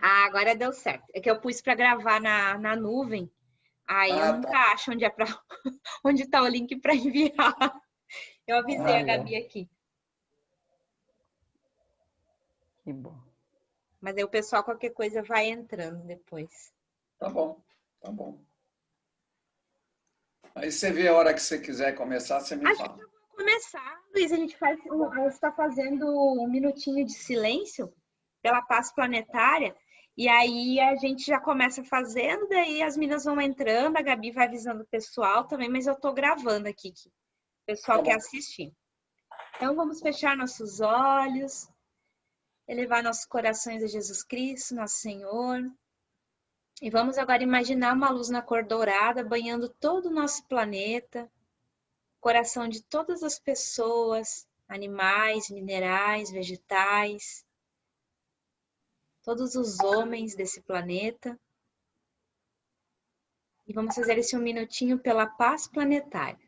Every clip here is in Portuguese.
Ah, agora deu certo. É que eu pus para gravar na nuvem. Aí eu nunca Tá. acho onde é para onde está o link para enviar. Eu avisei a Gabi aqui. Que bom. Mas aí o pessoal, qualquer coisa, vai entrando depois. Tá bom, tá bom. Aí você vê a hora que você quiser começar, você me Acho fala. que eu vou começar, Luiz. A gente está fazendo um minutinho de silêncio pela paz planetária. E aí a gente já começa fazendo, daí as meninas vão entrando, a Gabi vai avisando o pessoal também, mas eu tô gravando aqui, que o pessoal quer assistir. Então vamos fechar nossos olhos, elevar nossos corações a Jesus Cristo, nosso Senhor. E vamos agora imaginar uma luz na cor dourada banhando todo o nosso planeta, coração de todas as pessoas, animais, minerais, vegetais, todos os homens desse planeta. E vamos fazer esse um minutinho pela paz planetária.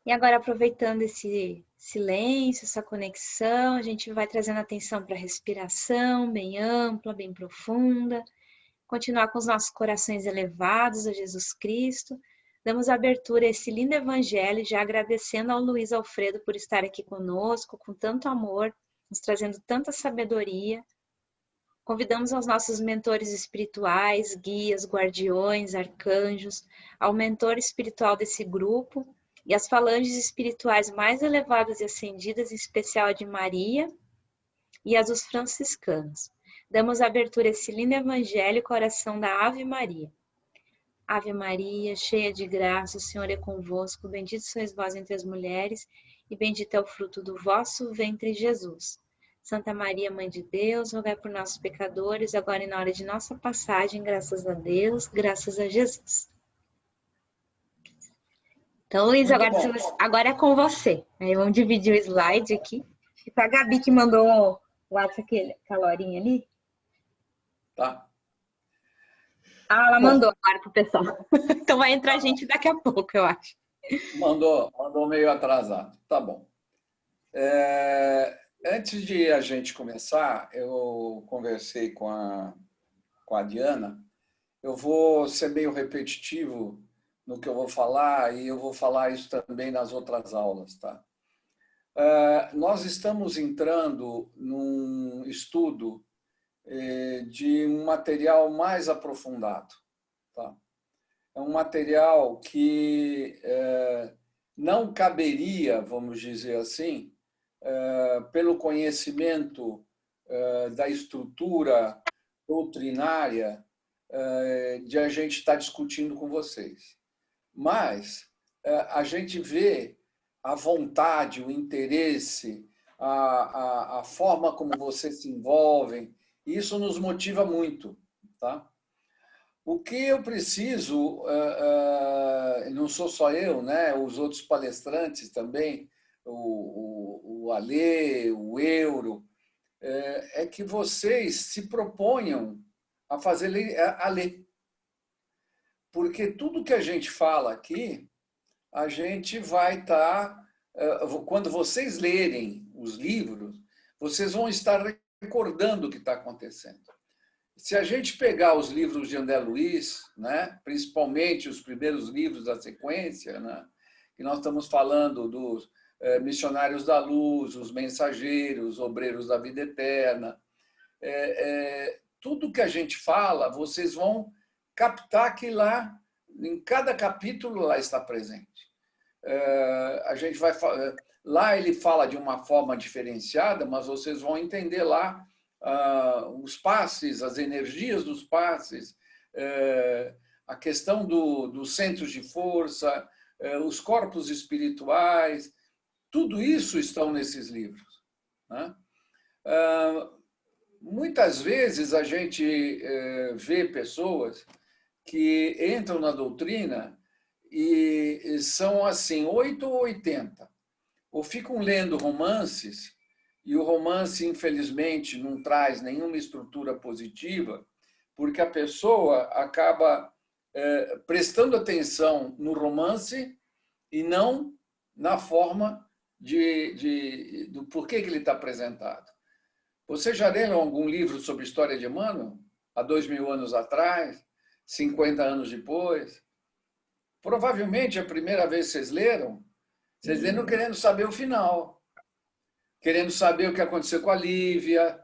E agora, aproveitando esse silêncio, essa conexão, a gente vai trazendo atenção para a respiração, bem ampla, bem profunda. Continuar com os nossos corações elevados a Jesus Cristo. Damos abertura a esse lindo evangelho, já agradecendo ao Luiz Alfredo por estar aqui conosco, com tanto amor, nos trazendo tanta sabedoria. Convidamos aos nossos mentores espirituais, guias, guardiões, arcanjos, ao mentor espiritual desse grupo e as falanges espirituais mais elevadas e ascendidas, em especial a de Maria e as dos franciscanos. Damos abertura a esse lindo evangelho, coração da Ave Maria. Ave Maria, cheia de graça, o Senhor é convosco, bendita sois vós entre as mulheres, e bendito é o fruto do vosso ventre, Jesus. Santa Maria, Mãe de Deus, rogai por nós pecadores, agora e na hora de nossa passagem, graças a Deus, graças a Jesus. Então, Luiz, agora é com você. Aí vamos dividir o slide aqui. Foi a Gabi que mandou o WhatsApp, aquela horinha ali. Tá. Ah, ela mandou agora pro pessoal. Então vai entrar gente daqui a pouco, eu acho. Mandou meio atrasado. Tá bom. Antes de a gente começar, eu conversei com a Diana. Eu vou ser meio repetitivo no que eu vou falar e eu vou falar isso também nas outras aulas, tá? Nós estamos entrando num estudo de um material mais aprofundado, tá? É um material que não caberia, vamos dizer assim, pelo conhecimento da estrutura doutrinária de a gente estar discutindo com vocês. Mas a gente vê a vontade, o interesse, a forma como vocês se envolvem, isso nos motiva muito, tá? O que eu preciso, não sou só eu, né? Os outros palestrantes também, o Alê, o Euro, é que vocês se proponham a fazer a ler. Porque tudo que a gente fala aqui, a gente vai estar... Quando vocês lerem os livros, vocês vão estar recordando o que está acontecendo. Se a gente pegar os livros de André Luiz, né, principalmente os primeiros livros da sequência, né, que nós estamos falando dos missionários da luz, os mensageiros, obreiros da vida eterna, tudo que a gente fala, vocês vão captar que lá, em cada capítulo, lá está presente. A gente vai lá ele fala de uma forma diferenciada, mas vocês vão entender lá os passes, as energias dos passes, a questão dos centros de força, os corpos espirituais. Tudo isso estão nesses livros, né? Muitas vezes a gente vê pessoas que entram na doutrina e são assim, 8 ou 80. Ou ficam lendo romances, e o romance, infelizmente, não traz nenhuma estrutura positiva, porque a pessoa acaba prestando atenção no romance e não na forma do porquê que ele está apresentado. Você já leu algum livro sobre história de Emmanuel? Há 2000 anos atrás? 50 anos depois? Provavelmente, a primeira vez que vocês leram querendo saber o final, querendo saber o que aconteceu com a Lívia,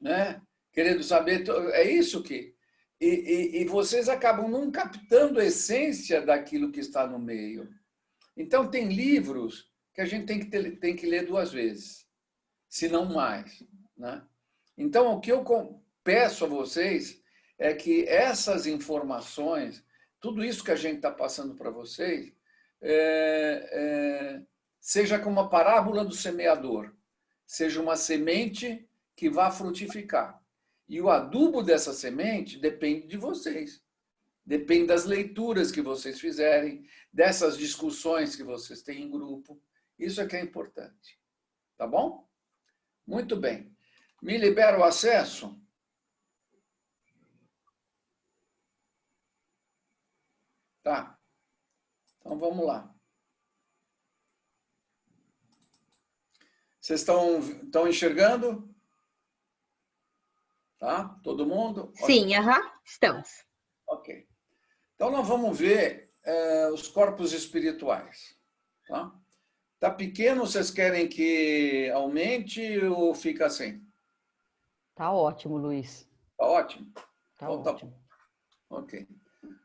né? Querendo saber... É isso que... E vocês acabam não captando a essência daquilo que está no meio. Então, tem livros que a gente tem que ler 2 vezes, se não mais, né? Então, o que eu peço a vocês é que essas informações, tudo isso que a gente está passando para vocês, seja como uma parábola do semeador, seja uma semente que vá frutificar. E o adubo dessa semente depende de vocês. Depende das leituras que vocês fizerem, dessas discussões que vocês têm em grupo. Isso é que é importante. Tá bom? Muito bem. Me libera o acesso? Tá. Então, vamos lá. Vocês estão enxergando? Tá? Todo mundo? Sim, estamos. Ok. Então, nós vamos ver os corpos espirituais. Tá? Tá pequeno, vocês querem que aumente ou fica assim? Tá ótimo, Luiz. Tá ótimo? Tá Então, ótimo. Tá bom. Ok.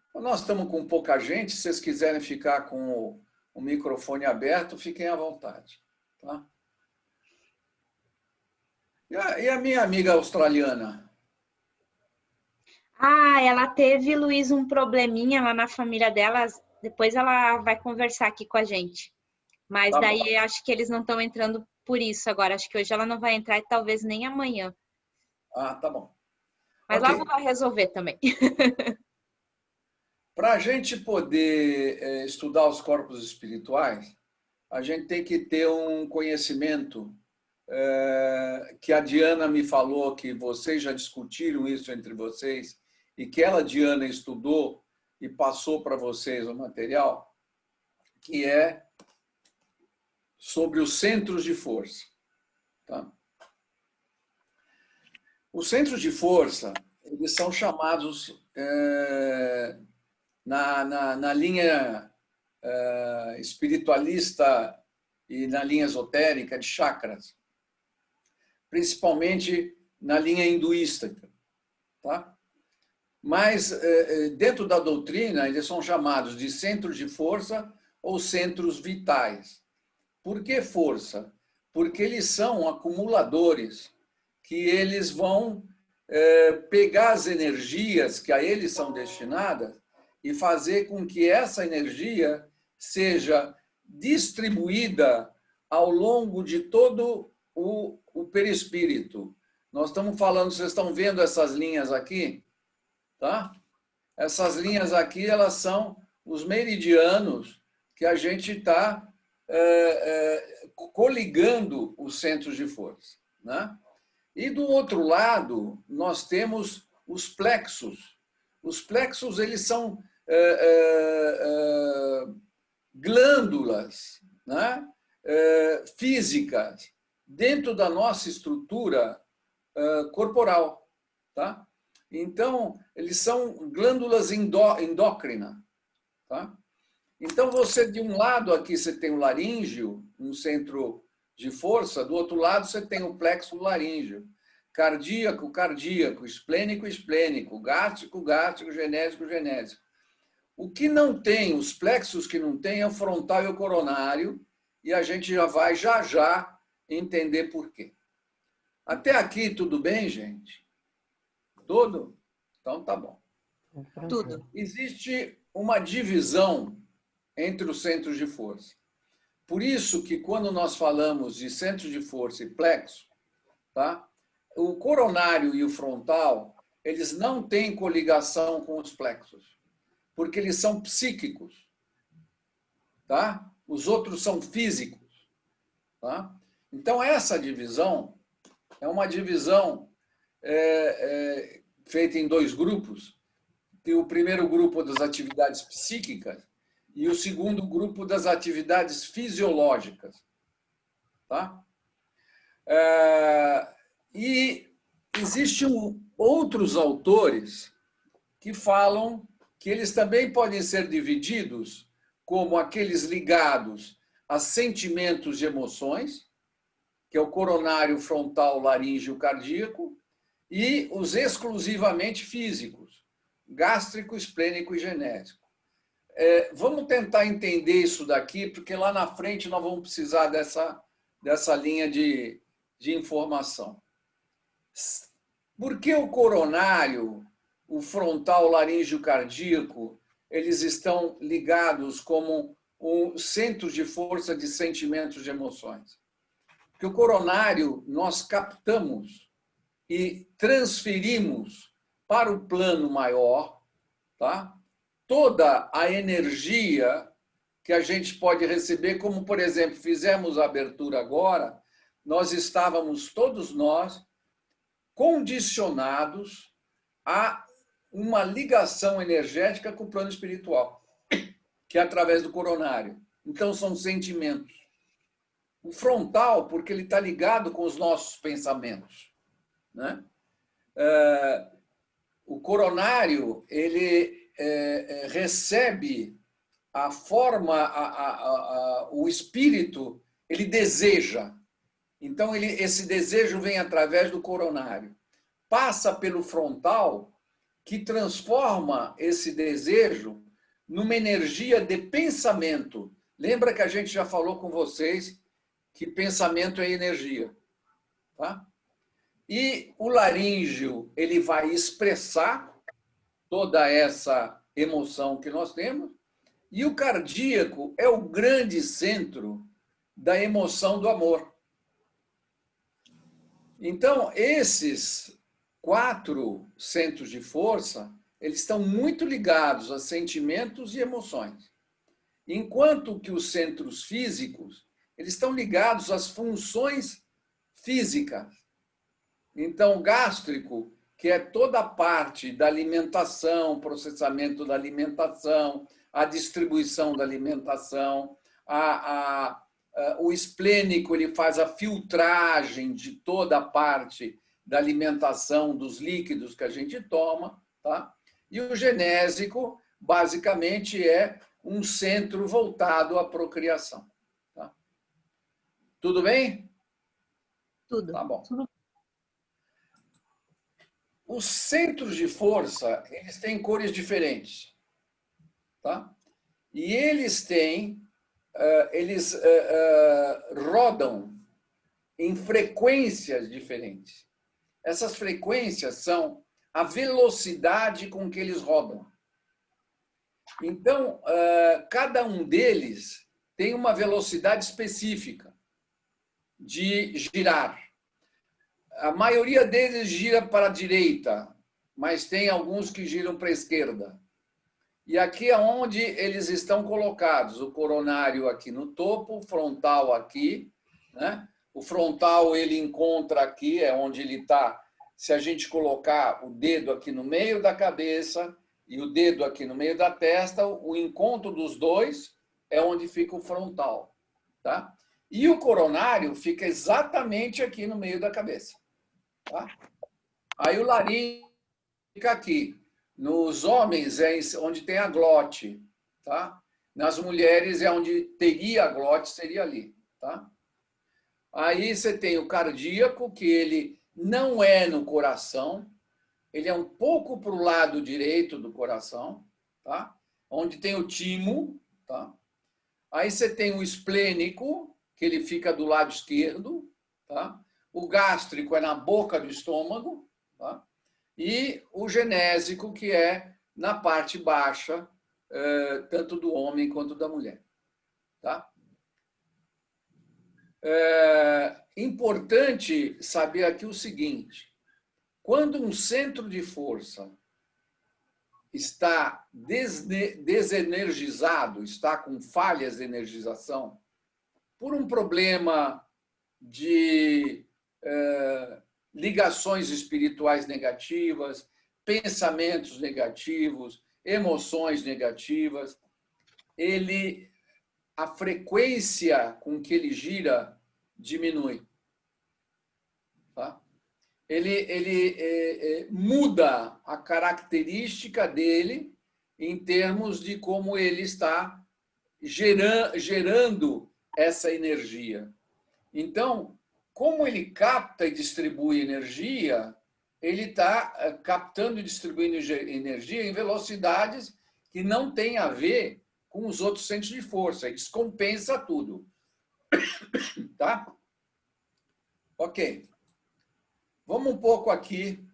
Então, nós estamos com pouca gente. Se vocês quiserem ficar com o microfone aberto, fiquem à vontade. Tá? E a minha amiga australiana? Ela teve, Luiz, um probleminha lá na família dela. Depois ela vai conversar aqui com a gente. Mas Tá daí bom. acho que eles não estão entrando por isso agora. Acho que hoje ela não vai entrar e talvez nem amanhã. Ah, tá bom. Mas Ok. logo vai resolver também. Para a gente poder estudar os corpos espirituais, a gente tem que ter um conhecimento que a Diana me falou que vocês já discutiram isso entre vocês e que ela, Diana, estudou e passou para vocês o material, que é sobre os centros de força. Tá? Os centros de força, eles são chamados na linha espiritualista e na linha esotérica de chakras, principalmente na linha hinduísta. Tá? Mas, dentro da doutrina, eles são chamados de centros de força ou centros vitais. Por que força? Porque eles são acumuladores, que eles vão pegar as energias que a eles são destinadas e fazer com que essa energia seja distribuída ao longo de todo o perispírito. Nós estamos falando, vocês estão vendo essas linhas aqui? Tá? Essas linhas aqui, elas são os meridianos que a gente está coligando os centros de força. Né? E do outro lado, nós temos os plexos. Os plexos, eles são glândulas, né? Físicas dentro da nossa estrutura corporal. Tá? Então, eles são glândulas endócrinas. Tá? Então, você, de um lado aqui, você tem o laríngeo, um centro de força, do outro lado, você tem o plexo laríngeo. Cardíaco, cardíaco, esplênico, esplênico, gástrico, gástrico, genésico, genésico. O que não tem, os plexos que não tem, é o frontal e o coronário, e a gente já vai, já, entender por quê. Até aqui, tudo bem, gente? Tudo? Então, tá bom. Tudo. Existe uma divisão entre os centros de força. Por isso que quando nós falamos de centro de força e plexo, tá? O coronário e o frontal, eles não têm coligação com os plexos, porque eles são psíquicos, tá? Os outros são físicos, tá? Então, essa divisão é uma divisão feita em dois grupos. Tem o primeiro grupo das atividades psíquicas e o segundo grupo das atividades fisiológicas. Tá? E existem outros autores que falam que eles também podem ser divididos como aqueles ligados a sentimentos e emoções, que é o coronário, frontal, laríngeo, cardíaco, e os exclusivamente físicos, gástrico, esplênico e genésico. Vamos tentar entender isso daqui, porque lá na frente nós vamos precisar dessa linha de informação. Por que o coronário, o frontal, o laríngeo, cardíaco, eles estão ligados como um centro de força de sentimentos e emoções? Porque o coronário nós captamos e transferimos para o plano maior, tá? Toda a energia que a gente pode receber, como, por exemplo, fizemos a abertura agora, nós estávamos, todos nós, condicionados a uma ligação energética com o plano espiritual, que é através do coronário. Então, são sentimentos. O frontal, porque ele está ligado com os nossos pensamentos, né? O coronário, ele recebe a forma, o espírito, ele deseja. Então, esse desejo vem através do coronário. Passa pelo frontal, que transforma esse desejo numa energia de pensamento. Lembra que a gente já falou com vocês que pensamento é energia, tá? E o laríngeo, ele vai expressar toda essa emoção que nós temos, e o cardíaco é o grande centro da emoção do amor. Então, esses 4 centros de força, eles estão muito ligados a sentimentos e emoções. Enquanto que os centros físicos, eles estão ligados às funções físicas. Então, o gástrico, que é toda a parte da alimentação, processamento da alimentação, a distribuição da alimentação, o esplênico, ele faz a filtragem de toda a parte da alimentação dos líquidos que a gente toma, tá? E o genésico, basicamente, é um centro voltado à procriação. Tá? Tudo bem? Tudo. Tá bom. Os centros de força, eles têm cores diferentes, tá? E eles rodam em frequências diferentes. Essas frequências são a velocidade com que eles rodam. Então, cada um deles tem uma velocidade específica de girar. A maioria deles gira para a direita, mas tem alguns que giram para a esquerda. E aqui é onde eles estão colocados. O coronário aqui no topo, o frontal aqui, né? O frontal ele encontra aqui, é onde ele está. Se a gente colocar o dedo aqui no meio da cabeça e o dedo aqui no meio da testa, o encontro dos dois é onde fica o frontal, tá? E o coronário fica exatamente aqui no meio da cabeça. Tá? Aí o laríngeo fica aqui. Nos homens é onde tem a glote. Tá? Nas mulheres é onde teria a glote, seria ali. Tá? Aí você tem o cardíaco, que ele não é no coração, ele é um pouco para o lado direito do coração, tá? Onde tem o timo. Tá? Aí você tem o esplênico, que ele fica do lado esquerdo. Tá? O gástrico é na boca do estômago, tá? E o genésico, que é na parte baixa, tanto do homem quanto da mulher. Tá? Importante saber aqui o seguinte: quando um centro de força está desenergizado, está com falhas de energização, por um problema de ligações espirituais negativas, pensamentos negativos, emoções negativas, a frequência com que ele gira diminui. Tá? Ele muda a característica dele em termos de como ele está gerando essa energia. Então, como ele capta e distribui energia, ele está captando e distribuindo energia em velocidades que não têm a ver com os outros centros de força. Ele descompensa tudo. Tá? Ok. Vamos um pouco aqui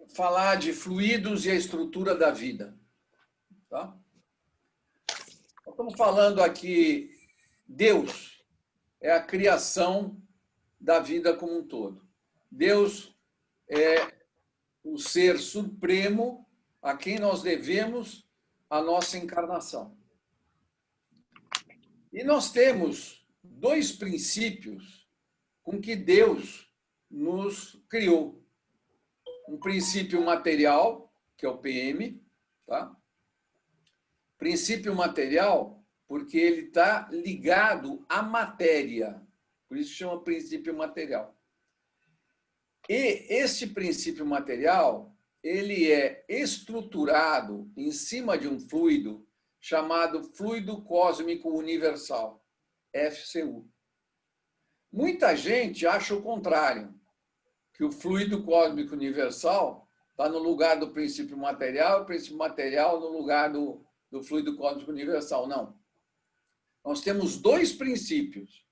falar de fluidos e a estrutura da vida. Tá? Estamos falando aqui, Deus é a criação da vida como um todo. Deus é o ser supremo a quem nós devemos a nossa encarnação. E nós temos dois princípios com que Deus nos criou. Um princípio material, que é o PM, tá? Princípio material, porque ele está ligado à matéria. Por isso chama princípio material. E esse princípio material, ele é estruturado em cima de um fluido chamado fluido cósmico universal, FCU. Muita gente acha o contrário, que o fluido cósmico universal está no lugar do princípio material, o princípio material no lugar do fluido cósmico universal. Não. Nós temos dois princípios,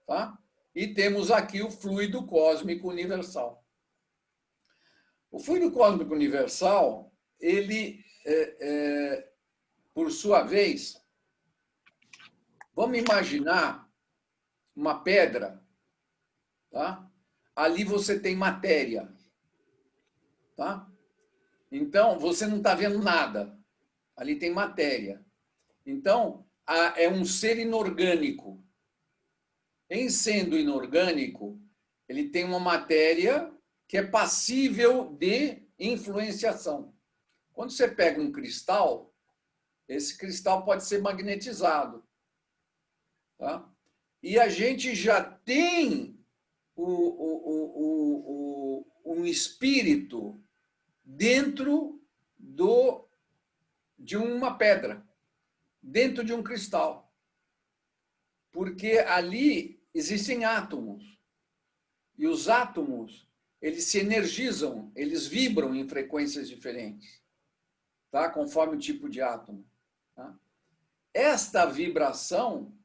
tá? E temos aqui o fluido cósmico universal. O fluido cósmico universal, ele, por sua vez, vamos imaginar uma pedra, tá? Ali você tem matéria, tá? Então, você não está vendo nada. Ali tem matéria. Então, é um ser inorgânico. Em sendo inorgânico, ele tem uma matéria que é passível de influenciação. Quando você pega um cristal, esse cristal pode ser magnetizado. Tá? E a gente já tem um espírito dentro de uma pedra, dentro de um cristal. Porque ali existem átomos. E os átomos, eles se energizam, eles vibram em frequências diferentes, tá? Conforme o tipo de átomo. Tá? Esta vibração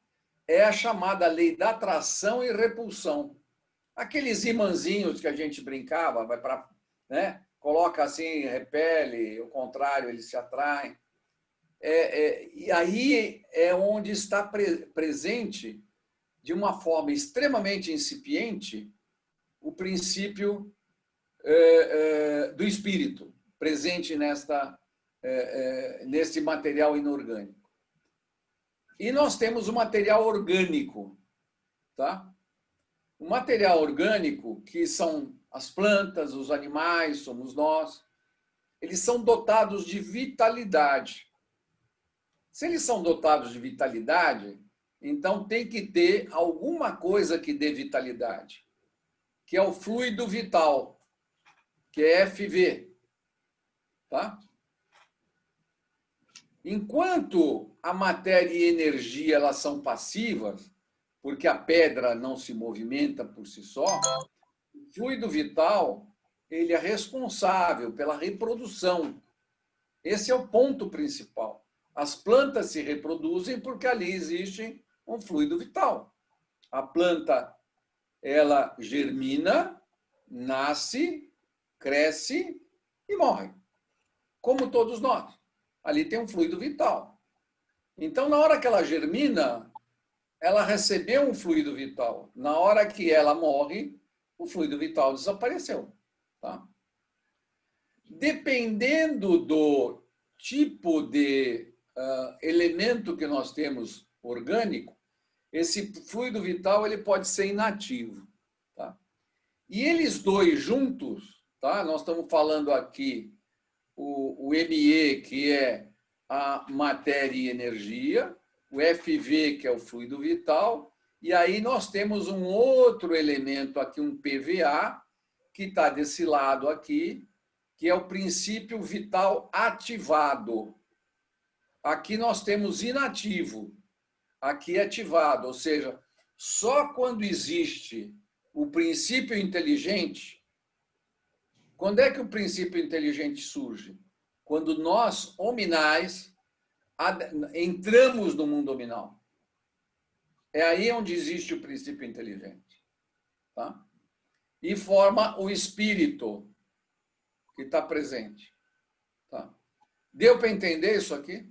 é a chamada lei da atração e repulsão. Aqueles imãzinhos que a gente brincava, vai para, né? Coloca assim, repele, o contrário, eles se atraem. E aí é onde está presente, de uma forma extremamente incipiente, o princípio do espírito, presente nesse material inorgânico. E nós temos o material orgânico. Tá? O material orgânico, que são as plantas, os animais, somos nós, eles são dotados de vitalidade. Se eles são dotados de vitalidade, então tem que ter alguma coisa que dê vitalidade, que é o fluido vital, que é FV. Tá? Enquanto a matéria e a energia elas são passivas, porque a pedra não se movimenta por si só, o fluido vital ele é responsável pela reprodução. Esse é o ponto principal. As plantas se reproduzem porque ali existe um fluido vital. A planta, ela germina, nasce, cresce e morre. Como todos nós. Ali tem um fluido vital. Então, na hora que ela germina, ela recebeu um fluido vital. Na hora que ela morre, o fluido vital desapareceu. Tá? Dependendo do tipo de elemento que nós temos orgânico, esse fluido vital ele pode ser inativo. Tá? E eles dois juntos, tá? Nós estamos falando aqui o ME, que é a matéria e energia, o FV, que é o fluido vital, e aí nós temos um outro elemento aqui, um PVA, que está desse lado aqui, que é o princípio vital ativado. Aqui nós temos inativo, aqui ativado, ou seja, só quando existe o princípio inteligente. Quando é que o princípio inteligente surge? Quando nós, hominais, entramos no mundo hominal. É aí onde existe o princípio inteligente. Tá? E forma o espírito que está presente. Tá? Deu para entender isso aqui?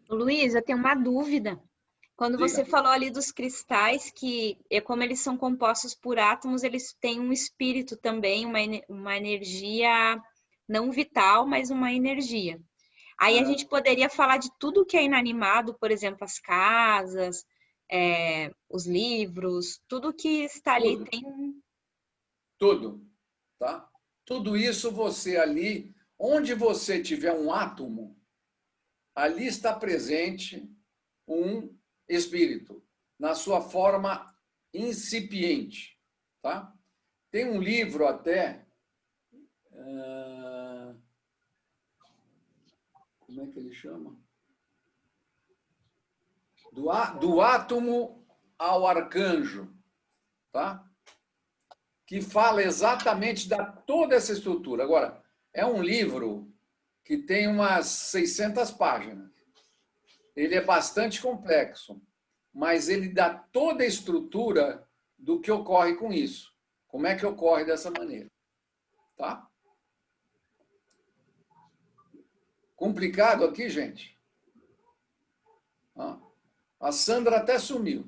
Luiz, eu tenho uma dúvida. Quando Diga. você falou ali dos cristais, que como eles são compostos por átomos, eles têm um espírito também, uma energia não vital, mas uma energia. Aí a gente poderia falar de tudo que é inanimado, por exemplo, as casas, os livros, tudo que está ali tem um... Tudo. Tá? Tudo isso você ali, onde você tiver um átomo, ali está presente um espírito, na sua forma incipiente. Tá? Tem um livro até... como é que ele chama? Do átomo ao arcanjo. Tá? Que fala exatamente da toda essa estrutura. Agora, é um livro que tem umas 600 páginas. Ele é bastante complexo, mas ele dá toda a estrutura do que ocorre com isso. Como é que ocorre dessa maneira. Tá? Complicado aqui, gente? A Sandra até sumiu.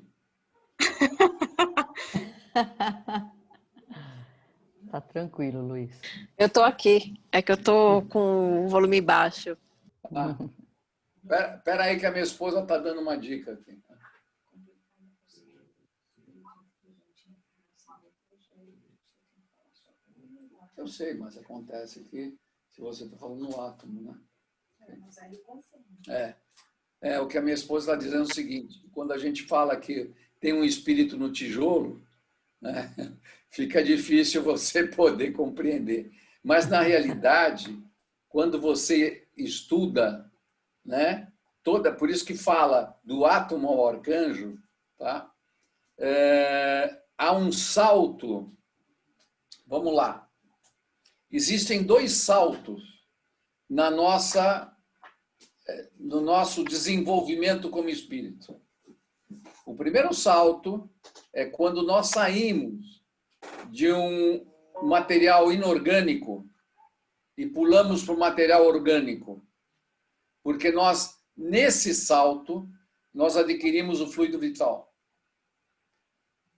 Tá tranquilo, Luiz. Eu estou aqui. É que eu estou com o volume baixo. Espera aí que a minha esposa está dando uma dica aqui. Eu sei, mas acontece que se você está falando no átomo, né? O que a minha esposa está dizendo é o seguinte: quando a gente fala que tem um espírito no tijolo, né, fica difícil você poder compreender. Mas, na realidade, quando você estuda, né, por isso que fala do átomo ao arcanjo, tá? Há um salto. Vamos lá. Existem dois saltos no nosso desenvolvimento como espírito. O primeiro salto é quando nós saímos de um material inorgânico e pulamos para o material orgânico. Porque nesse salto, nós adquirimos o fluido vital.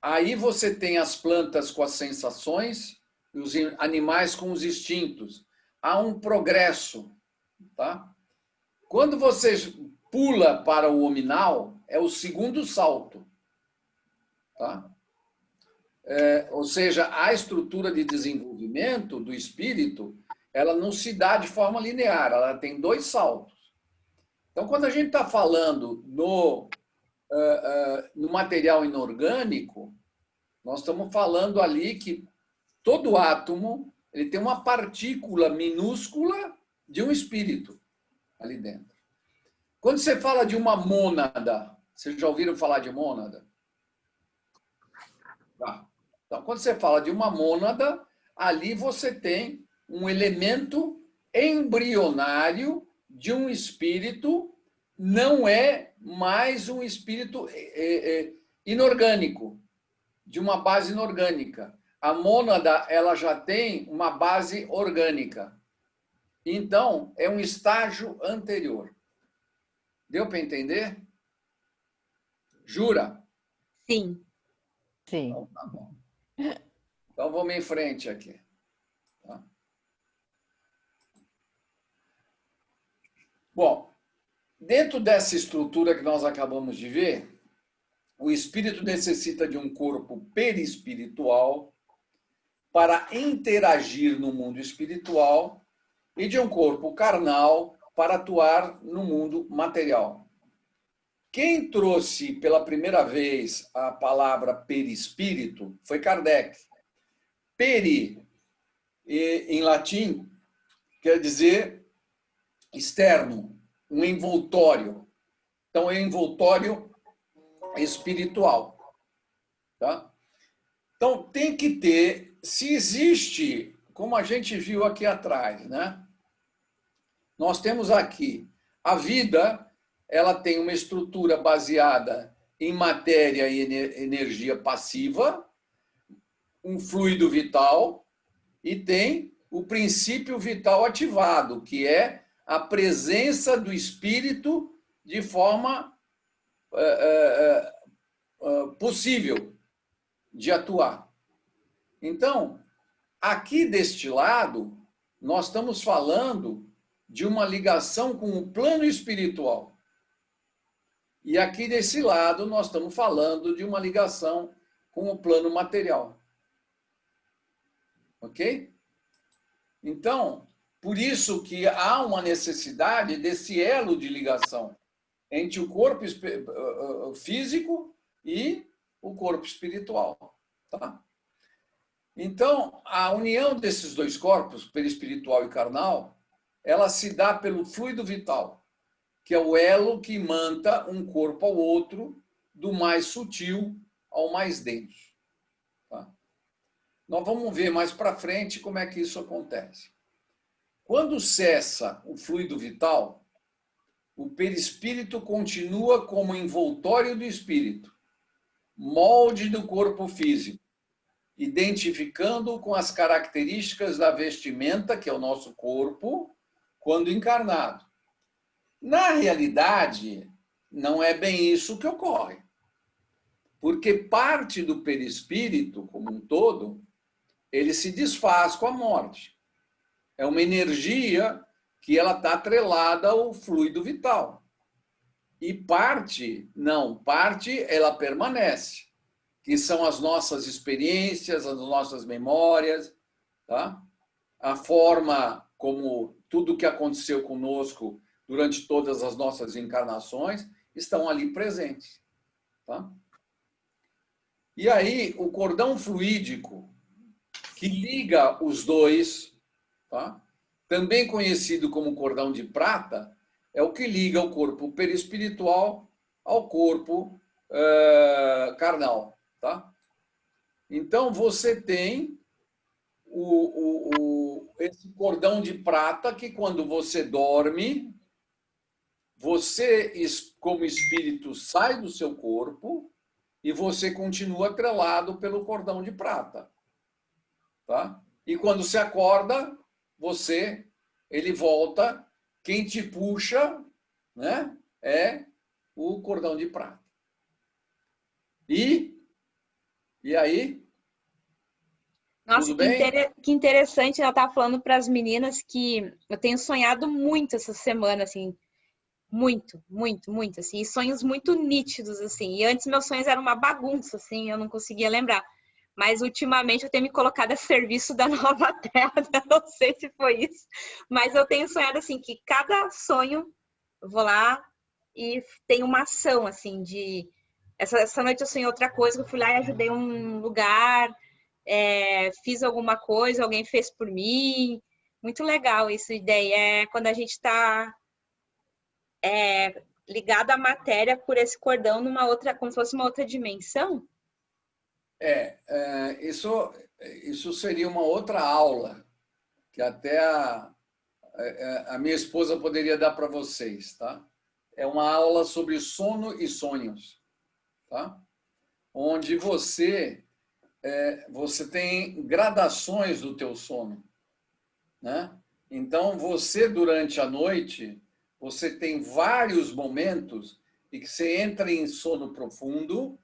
Aí você tem as plantas com as sensações e os animais com os instintos. Há um progresso. Tá? Quando você pula para o hominal, é o segundo salto. Tá? Ou seja, a estrutura de desenvolvimento do espírito, ela não se dá de forma linear, ela tem dois saltos. Então, quando a gente está falando no material inorgânico, nós estamos falando ali que todo átomo ele tem uma partícula minúscula de um espírito ali dentro. Quando você fala de uma mônada, vocês já ouviram falar de mônada? Tá. Então, quando você fala de uma mônada, ali você tem um elemento embrionário de um espírito, não é mais um espírito inorgânico, de uma base inorgânica. A mônada ela já tem uma base orgânica. Então, é um estágio anterior. Deu para entender? Jura? Sim. Sim. Então, tá bom. Então, vamos em frente aqui. Tá? Bom, dentro dessa estrutura que nós acabamos de ver, o espírito necessita de um corpo perispiritual para interagir no mundo espiritual e de um corpo carnal para atuar no mundo material. Quem trouxe pela primeira vez a palavra perispírito foi Kardec. Peri, em latim, quer dizer externo, um envoltório. Então, é envoltório espiritual. Tá? Então, tem que ter, se existe, como a gente viu aqui atrás, né? Nós temos aqui a vida, ela tem uma estrutura baseada em matéria e energia passiva, um fluido vital, e tem o princípio vital ativado, que é a presença do espírito de forma possível de atuar. Então, aqui deste lado, nós estamos falando de uma ligação com o plano espiritual. E aqui desse lado, nós estamos falando de uma ligação com o plano material. Ok? Então, por isso que há uma necessidade desse elo de ligação entre o corpo físico e o corpo espiritual. Tá? Então, a união desses dois corpos, perispiritual e carnal, ela se dá pelo fluido vital, que é o elo que manta um corpo ao outro, do mais sutil ao mais denso. Tá? Nós vamos ver mais para frente como é que isso acontece. Quando cessa o fluido vital, o perispírito continua como envoltório do espírito, molde do corpo físico, identificando com as características da vestimenta, que é o nosso corpo, quando encarnado. Na realidade, não é bem isso que ocorre. Porque parte do perispírito, como um todo, ele se desfaz com a morte. É uma energia que ela está atrelada ao fluido vital. E parte, não, parte ela permanece, que são as nossas experiências, as nossas memórias, tá? A forma como tudo que aconteceu conosco durante todas as nossas encarnações estão ali presentes. Tá? E aí, o cordão fluídico que liga os dois, tá? Também conhecido como cordão de prata, é o que liga o corpo perispiritual ao corpo carnal. Tá? Então, você tem esse cordão de prata que, quando você dorme, você, como espírito, sai do seu corpo e você continua atrelado pelo cordão de prata. Tá? E quando você acorda, ele volta, quem te puxa, né, é o cordão de prata. E aí? Nossa, Tudo bem? que interessante. Ela estava falando para as meninas que eu tenho sonhado muito essa semana, assim, muito, muito, muito, assim, e sonhos muito nítidos, assim. E antes meus sonhos eram uma bagunça, assim, eu não conseguia lembrar. Mas ultimamente eu tenho me colocado a serviço da nova terra, não sei se foi isso, mas eu tenho sonhado assim que cada sonho eu vou lá e tem uma ação assim de essa noite eu sonhei outra coisa, eu fui lá e ajudei um lugar, fiz alguma coisa, alguém fez por mim, muito legal isso, ideia é quando a gente está ligado à matéria por esse cordão numa outra, como se fosse uma outra dimensão. Isso seria uma outra aula, que até a minha esposa poderia dar para vocês. Tá? É uma aula sobre sono e sonhos, tá? Onde você tem gradações do teu sono. Né? Então, você, durante a noite, você tem vários momentos e que você entra em sono profundo,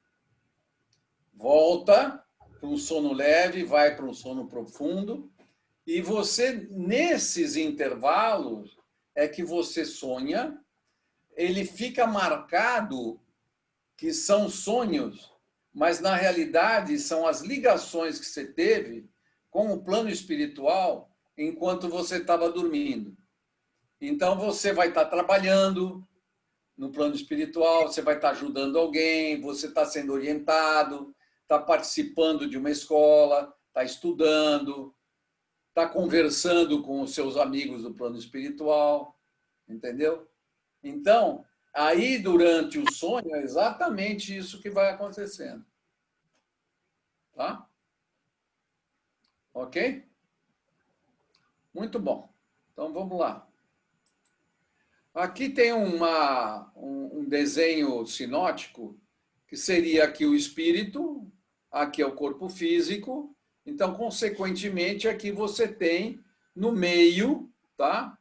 volta para um sono leve, vai para um sono profundo, e você, nesses intervalos, é que você sonha, ele fica marcado que são sonhos, mas na realidade são as ligações que você teve com o plano espiritual enquanto você estava dormindo. Então você vai estar trabalhando no plano espiritual, você vai estar ajudando alguém, você está sendo orientado, está participando de uma escola, está estudando, está conversando com os seus amigos do plano espiritual, entendeu? Então, aí durante o sonho é exatamente isso que vai acontecendo. Tá? Ok? Muito bom. Então vamos lá. Aqui tem um desenho sinótico, que seria aqui o espírito, aqui é o corpo físico. Então, consequentemente, aqui você tem no meio, tá,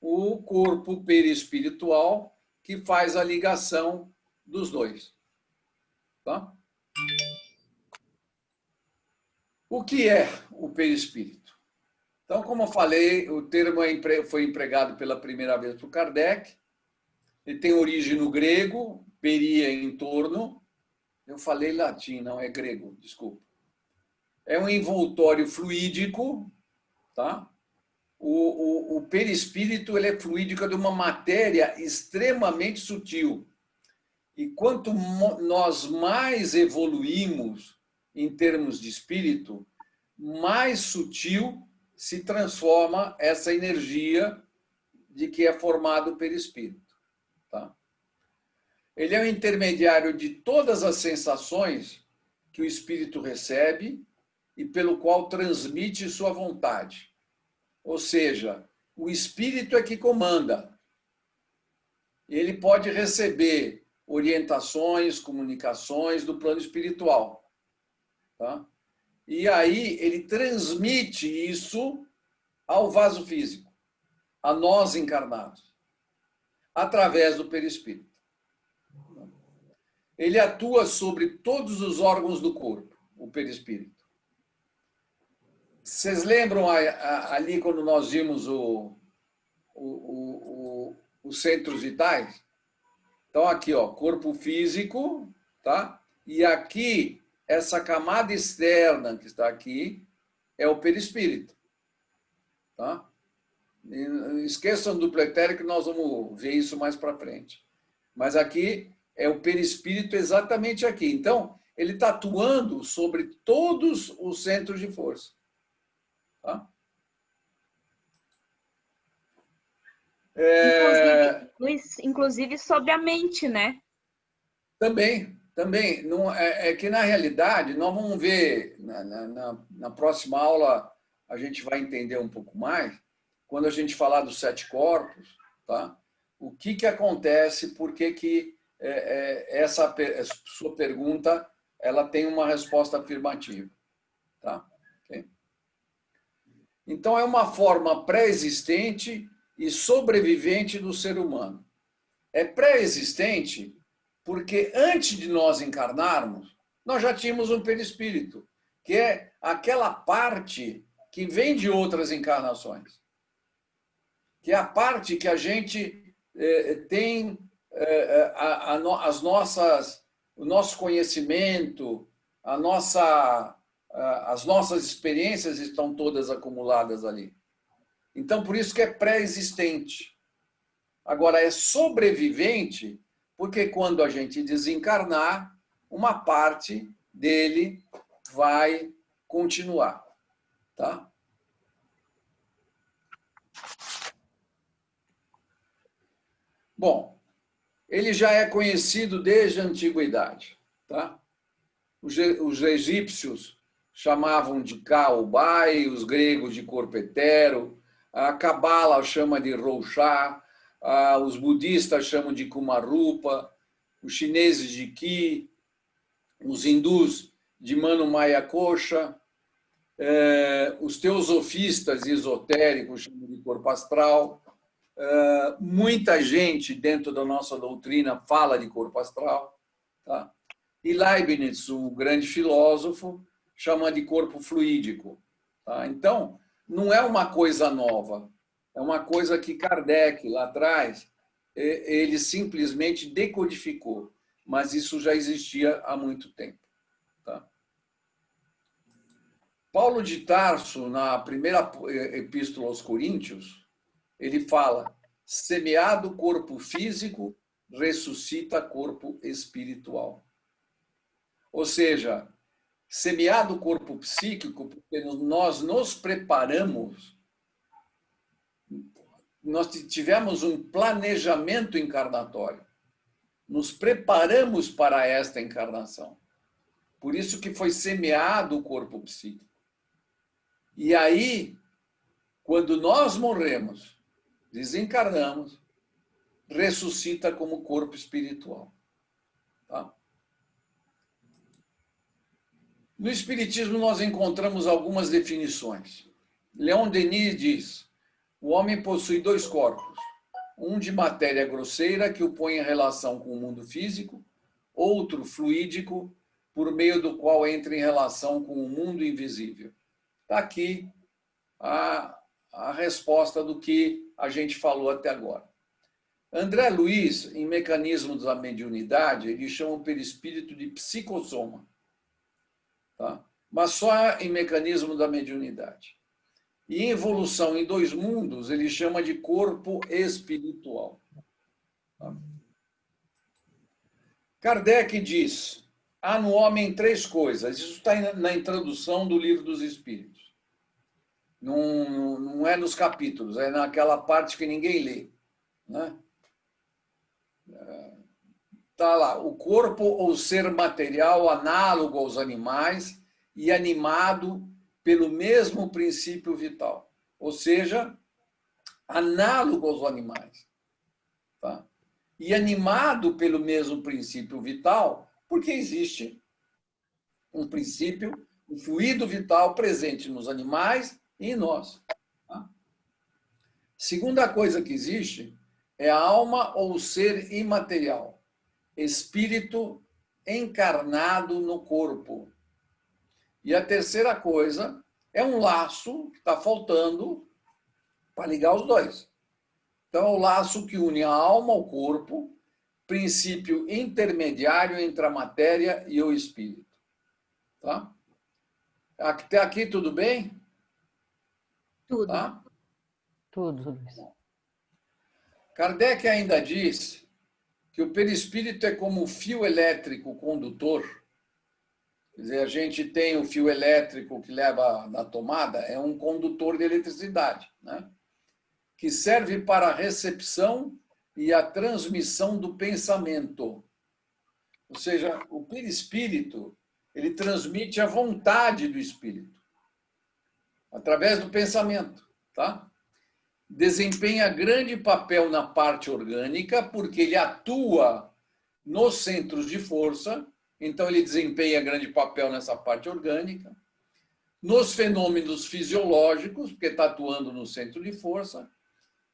o corpo perispiritual, que faz a ligação dos dois. Tá? O que é o perispírito? Então, como eu falei, o termo foi empregado pela primeira vez por Kardec. Ele tem origem no grego, peri é em torno. Eu falei latim, não é grego, desculpa. É um envoltório fluídico, tá? O perispírito ele é fluídico, é de uma matéria extremamente sutil. E quanto nós mais evoluímos em termos de espírito, mais sutil se transforma essa energia de que é formado o perispírito. Tá? Ele é o intermediário de todas as sensações que o espírito recebe e pelo qual transmite sua vontade. Ou seja, o espírito é que comanda. Ele pode receber orientações, comunicações do plano espiritual. Tá? E aí ele transmite isso ao vaso físico, a nós encarnados, através do perispírito. Ele atua sobre todos os órgãos do corpo, o perispírito. Vocês lembram ali quando nós vimos os centros vitais? Então, aqui, ó, corpo físico, tá? E aqui, essa camada externa que está aqui é o perispírito. Tá? Esqueçam do duplo etérico, nós vamos ver isso mais para frente. Mas aqui é o perispírito exatamente aqui. Então, ele está atuando sobre todos os centros de força. Tá? Inclusive sobre a mente, né? Também. Não, é que, na realidade, nós vamos ver, na próxima aula, a gente vai entender um pouco mais, quando a gente falar dos 7 corpos, tá? O que acontece, por que essa sua pergunta ela tem uma resposta afirmativa. Tá? Okay? Então, é uma forma pré-existente e sobrevivente do ser humano. É pré-existente porque antes de nós encarnarmos, nós já tínhamos um perispírito, que é aquela parte que vem de outras encarnações. Que é a parte que a gente tem o nosso conhecimento, as nossas experiências estão todas acumuladas ali. Então, por isso que é pré-existente. Agora, é sobrevivente, porque quando a gente desencarnar, uma parte dele vai continuar. Tá? Bom, ele já é conhecido desde a antiguidade. Tá? Os egípcios chamavam de Ka-Obai, os gregos de corpo etéreo, a Cabala chama de Rouxá, os budistas chamam de Kumarupa, os chineses de Ki, os hindus de Manu Maya Kosha, os teosofistas esotéricos chamam de corpo astral, Muita gente dentro da nossa doutrina fala de corpo astral, tá? E Leibniz, o grande filósofo, chama de corpo fluídico. Tá? Então, não é uma coisa nova, é uma coisa que Kardec, lá atrás, ele simplesmente decodificou, mas isso já existia há muito tempo. Tá? Paulo de Tarso, na primeira epístola aos Coríntios, ele fala: semeado corpo físico, ressuscita corpo espiritual. Ou seja, semeado corpo psíquico, porque nós nos preparamos, nós tivemos um planejamento encarnatório, nos preparamos para esta encarnação. Por isso que foi semeado o corpo psíquico. E aí, quando nós morremos, desencarnamos, ressuscita como corpo espiritual. Tá? No Espiritismo, nós encontramos algumas definições. Leon Denis diz: o homem possui dois corpos, um de matéria grosseira, que o põe em relação com o mundo físico, outro fluídico, por meio do qual entra em relação com o mundo invisível. Está aqui a resposta do que a gente falou até agora. André Luiz, em Mecanismos da Mediunidade, ele chama o perispírito de psicossoma. Tá? Mas só em Mecanismo da Mediunidade. E em Evolução em Dois Mundos, ele chama de corpo espiritual. Tá? Kardec diz: há no homem três coisas. Isso está na introdução do Livro dos Espíritos. Não é nos capítulos, é naquela parte que ninguém lê. Né? Está lá: o corpo ou ser material análogo aos animais e animado pelo mesmo princípio vital. Ou seja, análogo aos animais. Tá? E animado pelo mesmo princípio vital, porque existe um princípio, um fluido vital presente nos animais e em nós. Tá? Segunda coisa que existe é a alma ou ser imaterial, espírito encarnado no corpo. E a terceira coisa é um laço que está faltando para ligar os dois. Então, é o laço que une a alma ao corpo, princípio intermediário entre a matéria e o espírito. Tá? Até aqui tudo bem? Tudo. Tá? Tudo, Luiz. Kardec ainda diz que o perispírito é como um fio elétrico condutor. Quer dizer, a gente tem o fio elétrico que leva na tomada, é um condutor de eletricidade, né? Que serve para a recepção e a transmissão do pensamento. Ou seja, o perispírito, ele transmite a vontade do espírito, através do pensamento. Tá? Desempenha grande papel na parte orgânica, porque ele atua nos centros de força, então ele desempenha grande papel nessa parte orgânica, nos fenômenos fisiológicos, porque está atuando no centro de força,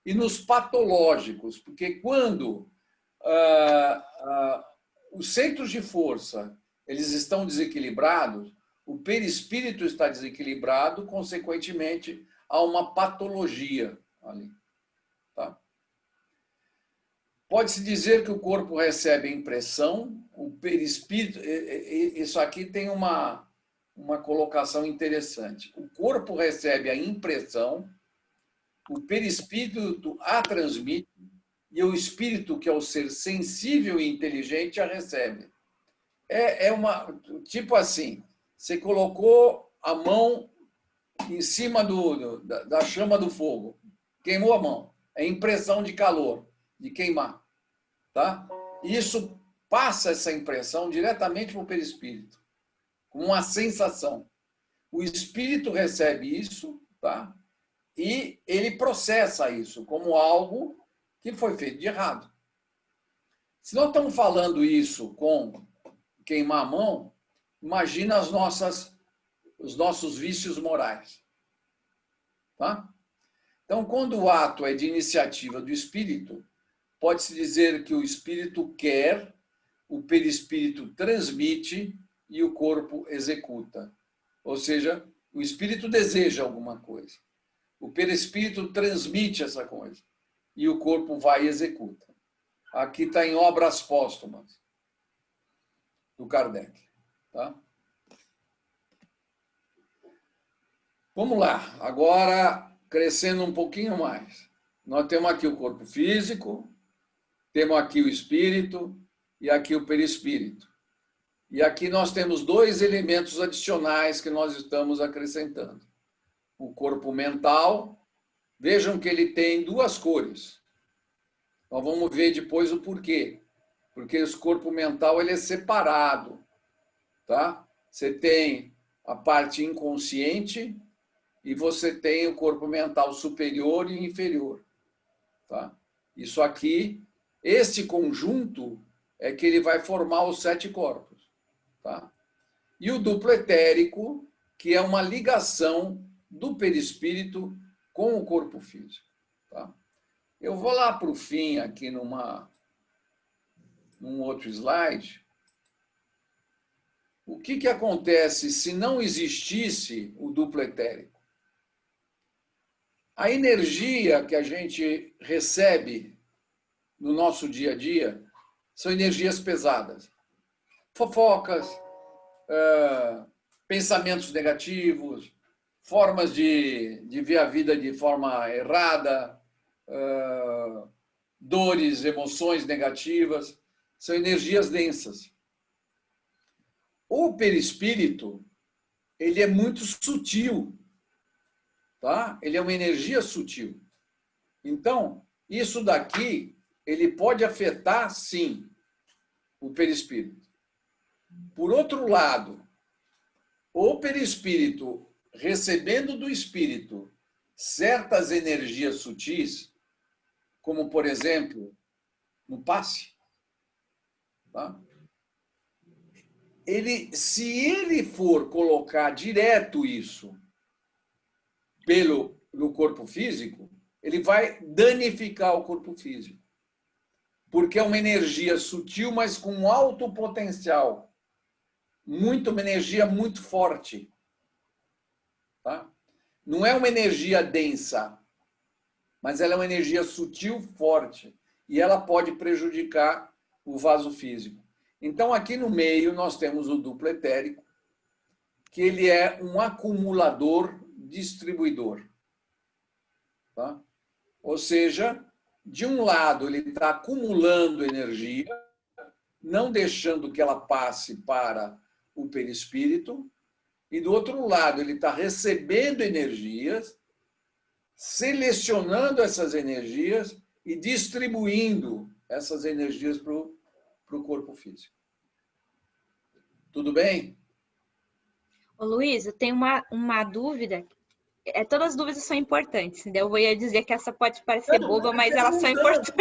e nos patológicos, porque quando os centros de força eles estão desequilibrados, o perispírito está desequilibrado, consequentemente, há uma patologia ali. Tá? Pode-se dizer que o corpo recebe impressão, o perispírito... Isso aqui tem uma colocação interessante. O corpo recebe a impressão, o perispírito a transmite e o espírito, que é o ser sensível e inteligente, a recebe. É tipo assim, você colocou a mão em cima da chama do fogo, queimou a mão, é impressão de calor, de queimar. Tá? Isso passa essa impressão diretamente para o perispírito, como uma sensação. O espírito recebe isso, tá? E ele processa isso como algo que foi feito de errado. Se nós estamos falando isso com queimar a mão, imagina os nossos vícios morais. Tá? Então, quando o ato é de iniciativa do espírito, pode-se dizer que o espírito quer, o perispírito transmite e o corpo executa. Ou seja, o espírito deseja alguma coisa. O perispírito transmite essa coisa e o corpo vai e executa. Aqui está em Obras Póstumas, do Kardec. Tá? Vamos lá, agora crescendo um pouquinho mais. Nós temos aqui o corpo físico, temos aqui o espírito e aqui o perispírito. E aqui nós temos dois elementos adicionais que nós estamos acrescentando. O corpo mental, vejam que ele tem duas cores. Nós vamos ver depois o porquê. Porque esse corpo mental ele é separado. Tá? Você tem a parte inconsciente e você tem o corpo mental superior e inferior. Tá? Isso aqui, este conjunto é que ele vai formar os 7 corpos. Tá? E o duplo etérico, que é uma ligação do perispírito com o corpo físico. Tá? Eu vou lá para o fim, aqui num outro slide. O que acontece se não existisse o duplo etérico? A energia que a gente recebe no nosso dia a dia são energias pesadas. Fofocas, pensamentos negativos, formas de ver a vida de forma errada, dores, emoções negativas, são energias densas. O perispírito, ele é muito sutil, tá? Ele é uma energia sutil. Então, isso daqui, ele pode afetar, sim, o perispírito. Por outro lado, o perispírito, recebendo do espírito certas energias sutis, como, por exemplo, no passe, tá? Se ele for colocar direto isso no corpo físico, ele vai danificar o corpo físico. Porque é uma energia sutil, mas com alto potencial. Uma energia muito forte. Tá? Não é uma energia densa, mas ela é uma energia sutil, forte. E ela pode prejudicar o vaso físico. Então, aqui no meio, nós temos o duplo etérico, que ele é um acumulador distribuidor. Tá? Ou seja, de um lado, ele está acumulando energia, não deixando que ela passe para o perispírito, e do outro lado, ele está recebendo energias, selecionando essas energias e distribuindo essas energias para o corpo físico. Tudo bem? Ô, Luiz, eu tenho uma dúvida. Todas as dúvidas são importantes, entendeu? Eu ia dizer que essa pode parecer boba, mas elas são importantes.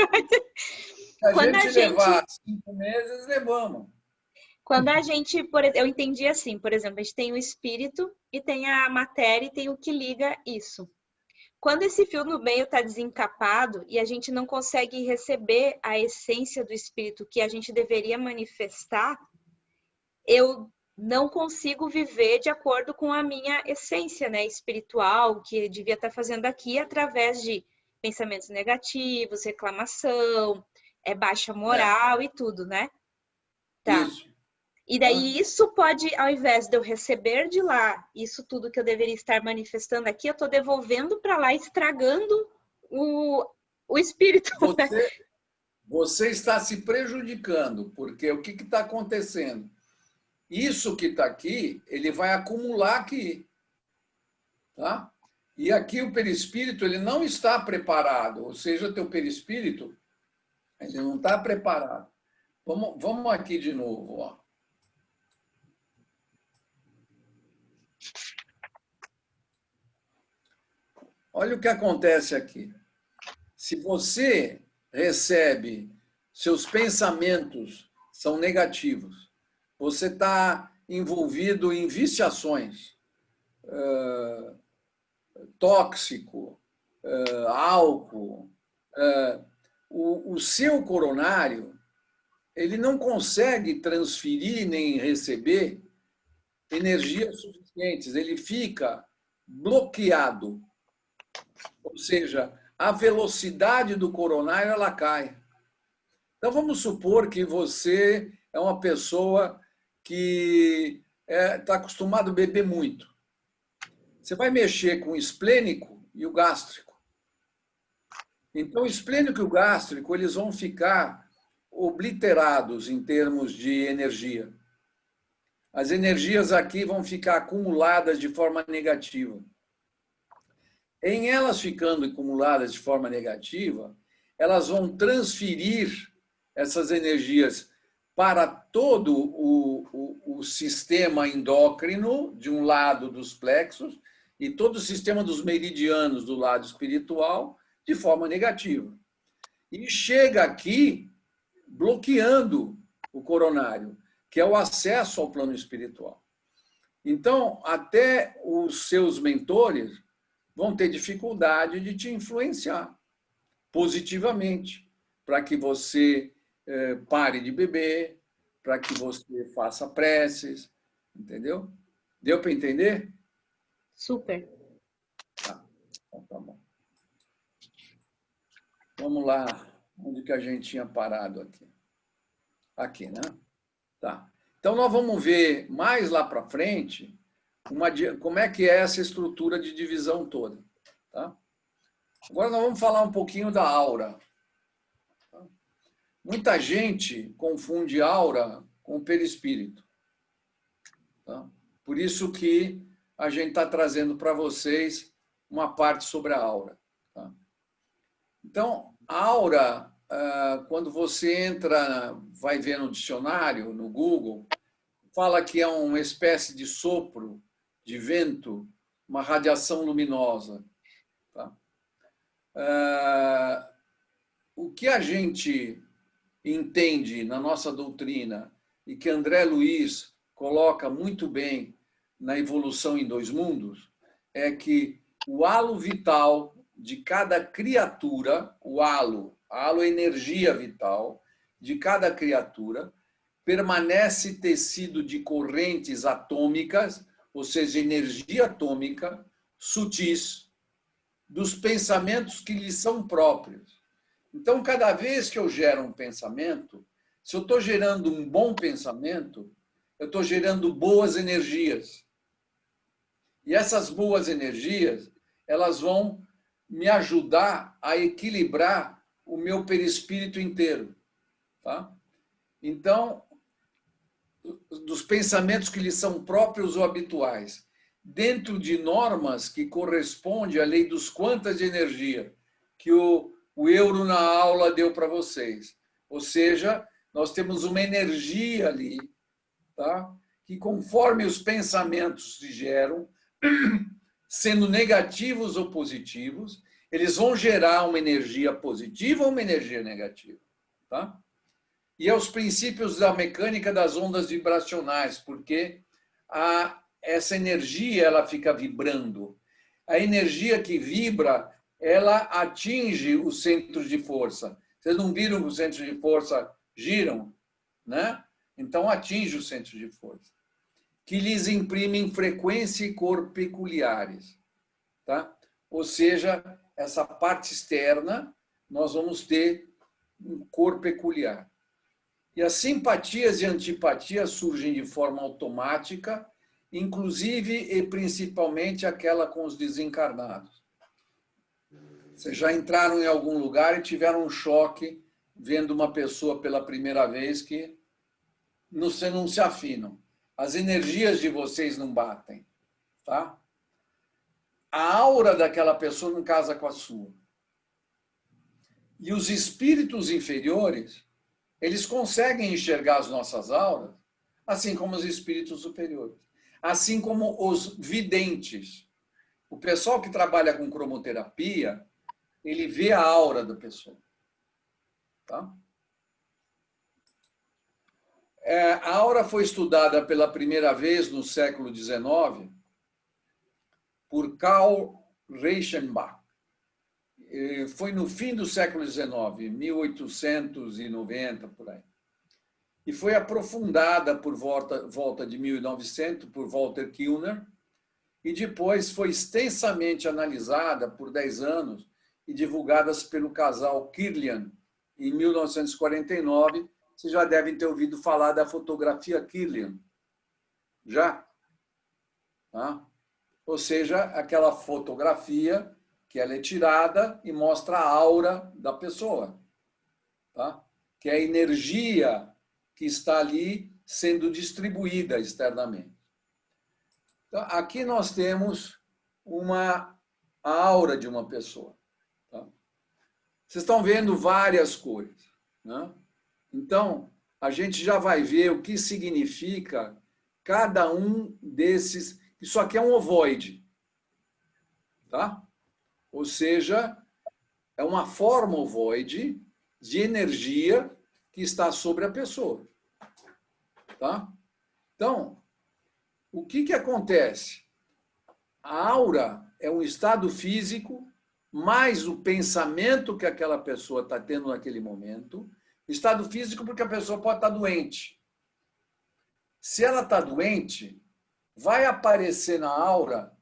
A gente levar 5 meses, levamos. Quando a gente, eu entendi assim, por exemplo, a gente tem o espírito e tem a matéria e tem o que liga isso. Quando esse fio no meio está desencapado e a gente não consegue receber a essência do espírito que a gente deveria manifestar, eu não consigo viver de acordo com a minha essência, né, espiritual, que eu devia estar fazendo aqui através de pensamentos negativos, reclamação, baixa moral e tudo, né? Tá. Isso. E daí isso pode, ao invés de eu receber de lá isso tudo que eu deveria estar manifestando aqui, eu estou devolvendo para lá, estragando o espírito. Você está se prejudicando, porque o que está acontecendo? Isso que está aqui, ele vai acumular aqui. Tá? E aqui o perispírito ele não está preparado, ou seja, teu perispírito ele não está preparado. Vamos aqui de novo. Ó. Olha o que acontece aqui. Se você recebe, seus pensamentos são negativos, você está envolvido em viciações, tóxico, álcool, o seu coronário, ele não consegue transferir nem receber energias suficientes, ele fica bloqueado. Ou seja, a velocidade do coronário ela cai. Então, vamos supor que você é uma pessoa que está acostumado a beber muito. Você vai mexer com o esplênico e o gástrico. Então, o esplênico e o gástrico eles vão ficar obliterados em termos de energia. As energias aqui vão ficar acumuladas de forma negativa. Em elas ficando acumuladas de forma negativa, elas vão transferir essas energias para todo o sistema endócrino, de um lado dos plexos, e todo o sistema dos meridianos do lado espiritual, de forma negativa. E chega aqui bloqueando o coronário, que é o acesso ao plano espiritual. Então, até os seus mentores vão ter dificuldade de te influenciar positivamente, para que você pare de beber, para que você faça preces, entendeu? Deu para entender? Super. Tá, então tá bom. Vamos lá, onde que a gente tinha parado aqui? Aqui, né? Tá. Então, nós vamos ver mais lá para frente como é que é essa estrutura de divisão toda. Tá? Agora nós vamos falar um pouquinho da aura. Muita gente confunde aura com perispírito. Tá? Por isso que a gente está trazendo para vocês uma parte sobre a aura. Tá? Então, a aura, quando você entra, vai ver no dicionário, no Google, fala que é uma espécie de sopro de vento, uma radiação luminosa. Tá? O que a gente entende na nossa doutrina e que André Luiz coloca muito bem na Evolução em Dois Mundos é que o halo vital de cada criatura, a halo energia vital de cada criatura, permanece tecido de correntes atômicas, ou seja, energia atômica, sutis, dos pensamentos que lhes são próprios. Então, cada vez que eu gero um pensamento, se eu estou gerando um bom pensamento, eu estou gerando boas energias. E essas boas energias, elas vão me ajudar a equilibrar o meu perispírito inteiro. Tá? Então, dos pensamentos que lhes são próprios ou habituais, dentro de normas que correspondem à lei dos quantas de energia, que o Euro na aula deu para vocês. Ou seja, nós temos uma energia ali, tá? Que conforme os pensamentos se geram, sendo negativos ou positivos, eles vão gerar uma energia positiva ou uma energia negativa. Tá? E é os princípios da mecânica das ondas vibracionais, porque essa energia ela fica vibrando. A energia que vibra, ela atinge os centros de força. Vocês não viram que os centros de força giram? Né? Então, atinge os centros de força, que lhes imprimem frequência e cor peculiares. Tá? Ou seja, essa parte externa, nós vamos ter um cor peculiar. E as simpatias e antipatias surgem de forma automática, inclusive e principalmente aquela com os desencarnados. Vocês já entraram em algum lugar e tiveram um choque vendo uma pessoa pela primeira vez que não se afinam. As energias de vocês não batem. Tá? A aura daquela pessoa não casa com a sua. E os espíritos inferiores, eles conseguem enxergar as nossas auras, assim como os espíritos superiores. Assim como os videntes. O pessoal que trabalha com cromoterapia, ele vê a aura da pessoa. Tá? A aura foi estudada pela primeira vez no século XIX por Karl Reichenbach. foi no fim do século XIX, 1890, por aí. E foi aprofundada por volta de 1900 por Walter Kilner, e depois foi extensamente analisada por 10 anos e divulgadas pelo casal Kirlian em 1949. Vocês já devem ter ouvido falar da fotografia Kirlian. Já? Tá? Ou seja, aquela fotografia que ela é tirada e mostra a aura da pessoa, tá? Que é a energia que está ali sendo distribuída externamente. Então, aqui nós temos a aura de uma pessoa. Tá? Vocês estão vendo várias cores, né? Então, a gente já vai ver o que significa cada um desses. Isso aqui é um ovoide, tá? Ou seja, é uma forma ovoide de energia que está sobre a pessoa. Tá? Então, o que acontece? A aura é um estado físico, mais o pensamento que aquela pessoa está tendo naquele momento. Estado físico porque a pessoa pode estar doente. Se ela está doente, vai aparecer na aura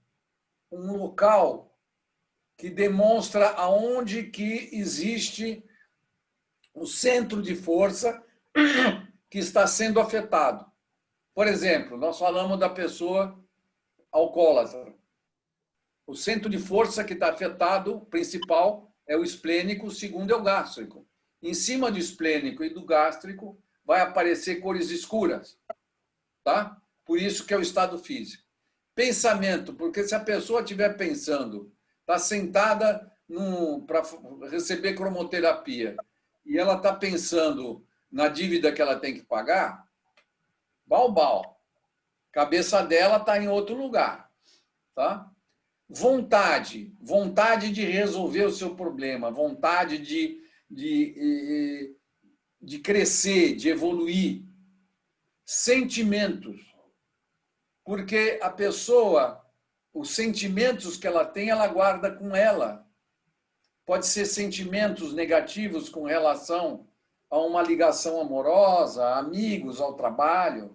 um local que demonstra aonde que existe o centro de força que está sendo afetado. Por exemplo, nós falamos da pessoa alcoólatra. O centro de força que está afetado, principal, é o esplênico, o segundo é o gástrico. Em cima do esplênico e do gástrico vai aparecer cores escuras. Tá? Por isso que é o estado físico. Pensamento, porque se a pessoa estiver pensando, está sentada para receber cromoterapia, e ela está pensando na dívida que ela tem que pagar, bal. Cabeça dela está em outro lugar. Tá? Vontade de resolver o seu problema, vontade de crescer, de evoluir. Sentimentos, porque a pessoa, os sentimentos que ela tem, ela guarda com ela. Pode ser sentimentos negativos com relação a uma ligação amorosa, a amigos, ao trabalho.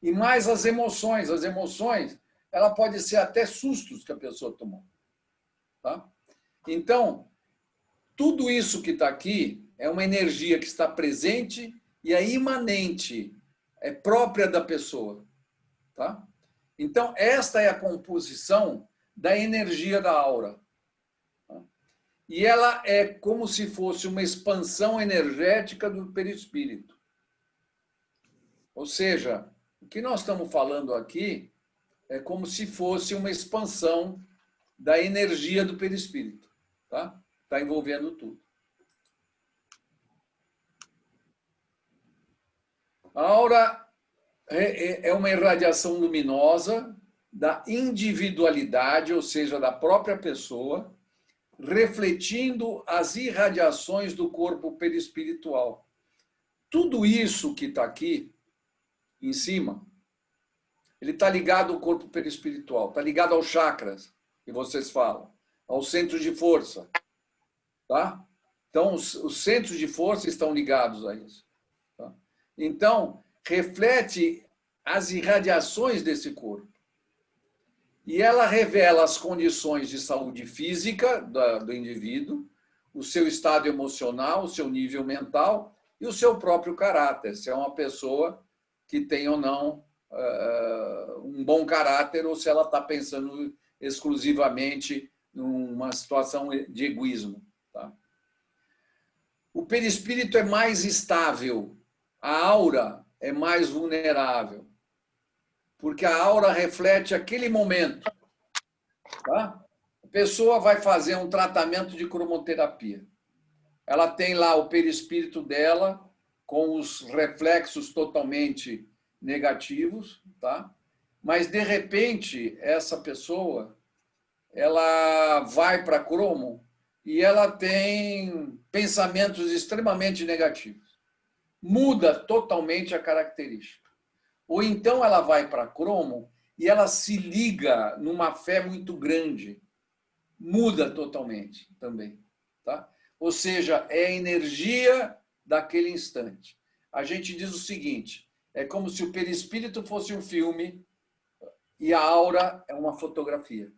E mais as emoções. As emoções, ela pode ser até sustos que a pessoa tomou. Tá? Então, tudo isso que está aqui é uma energia que está presente e é imanente, é própria da pessoa. Tá? Então, esta é a composição da energia da aura. Tá? E ela é como se fosse uma expansão energética do perispírito. Ou seja, o que nós estamos falando aqui é como se fosse uma expansão da energia do perispírito. Tá? Está envolvendo tudo. A aura é uma irradiação luminosa da individualidade, ou seja, da própria pessoa, refletindo as irradiações do corpo perispiritual. Tudo isso que está aqui em cima, ele está ligado ao corpo perispiritual, está ligado aos chakras, que vocês falam, aos centros de força. Tá? Então, os centros de força estão ligados a isso. Tá? Então, reflete as irradiações desse corpo. E ela revela as condições de saúde física do indivíduo, o seu estado emocional, o seu nível mental e o seu próprio caráter, se é uma pessoa que tem ou não um bom caráter ou se ela está pensando exclusivamente numa situação de egoísmo. Tá? O perispírito é mais estável, a aura é mais vulnerável, porque a aura reflete aquele momento. Tá? A pessoa vai fazer um tratamento de cromoterapia. Ela tem lá o perispírito dela com os reflexos totalmente negativos, tá? Mas, de repente, essa pessoa ela vai para cromo e ela tem pensamentos extremamente negativos. Muda totalmente a característica. Ou então ela vai para cromo e ela se liga numa fé muito grande. Muda totalmente também. tá? Ou seja, é a energia daquele instante. A gente diz o seguinte, é como se o perispírito fosse um filme e a aura é uma fotografia,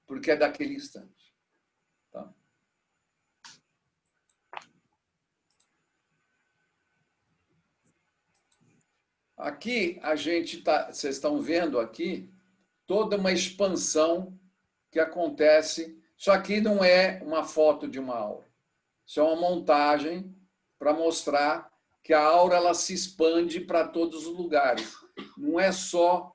porque é daquele instante. Tá? Aqui a gente tá, vocês estão vendo aqui toda uma expansão que acontece. Isso aqui não é uma foto de uma aura. Isso é uma montagem para mostrar que a aura ela se expande para todos os lugares. Não é só